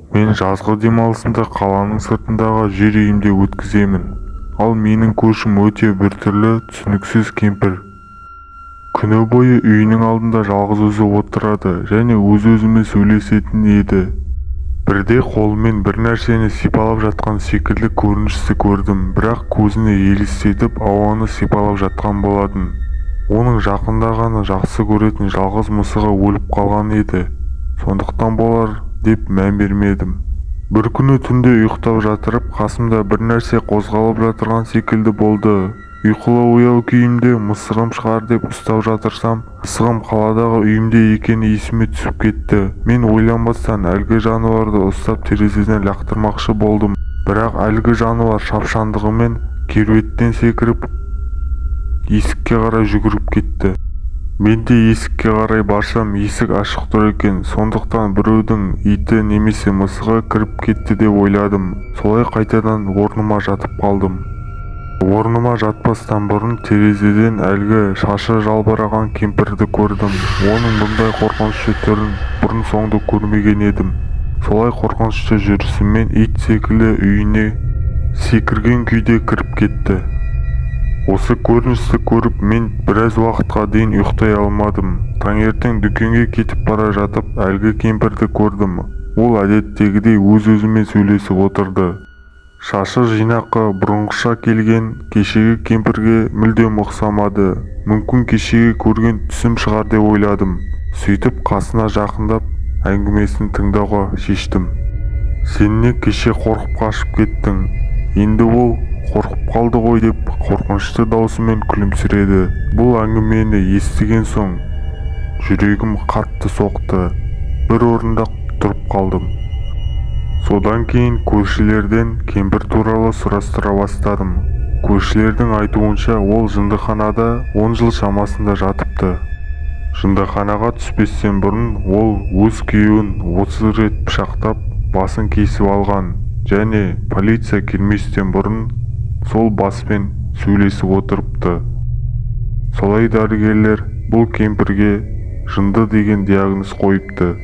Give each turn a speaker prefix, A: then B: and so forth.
A: Мен жазғы демалысымды қаланың сыртындағы жер үйімде өткіземін. Ал менің көршім өте біртүрлі, түсініксіз кемпір. Күні бойы үйінің алдында жалғыз өзі отырады және өз-өзімен сөйлесетін еді. Бірде қолымен бір нәрсені сипалап жатқан секілді көріністі көрдім, бірақ көзіне елестетіп ауаны сипалап жатқан болатын. Оның жақындағаны жақсы көретін жалғыз мысығы өліп қалған еді. Сондықтан болар деп мән бермедім. Бір күні түнде ұйықтап жатырып, қасымда бір нәрсе қозғалып жатырған секілді болды. Ұйқылы ояу күйімде мысығым шығар деп ұстап жатырсам, мысығым қаладағы үйімде екені есіме түсіп кетті. Мен ойланбастан әлгі жануарды ұстап терезеден лақтырмақшы болдым. Бірақ әлгі жануар шапшаңдығымен кереуеттен секіріп, есікке қарай жүгіріп кетті. Мен де есікке қарай барсам, есік ашық тұр екен. Сондықтан біреудің иті немесе мысығы кіріп кетті деп ойладым. Солай қайтадан орныма жатып қалдым. Орныма жатпастан бұрын терезеден әлгі шашы жалбыраған кемпірді көрдім. Оның бұндай қорқынышты түрін бұрын соңды көрмеген едім. Солай қорқынышты жүрісімен ит секілді үйіне секірген күйде кіріп кетті. Осы көріністі көріп мен біраз уақытқа дейін ұйықтай алмадым. Таңертең дүкенге кетіп бара жатып әлгі кемпірді көрдім. Ол әдеттегідей өз-өзімен сөйлесіп отырды. Шашы жинақы, бұрынғыша келген, кешегі кемпірге мүлдем ұқсамады. Мүмкін кешегі көрген түсім шығар деп ойладым. Сөйтіп қасына жақындап әңгімесін тыңдауға шештім. Сен не кеше қорқып қашып кеттің? Енді ол қорқып қалды ғой деп қорқынышты даусымен күлімсіреді. Бұл әңгімені естіген соң жүрегім қатты соқты. Bir орында тұрып қалдым. Содан кейін көршілерден кемпір туралы сұрастыра бастадым. Көршілердің айтуынша ол жындыханада 10 жыл шамасында жатыпты. Жындыханаға түспестен бұрын ол өз күйеуін 30 рет пышақтап, басын кесіп алған және полиция келместен бұрын сол баспен сөйлесіп отырыпты. Солай дәрігерлер бұл кемпірге жынды деген диагноз қойыпты.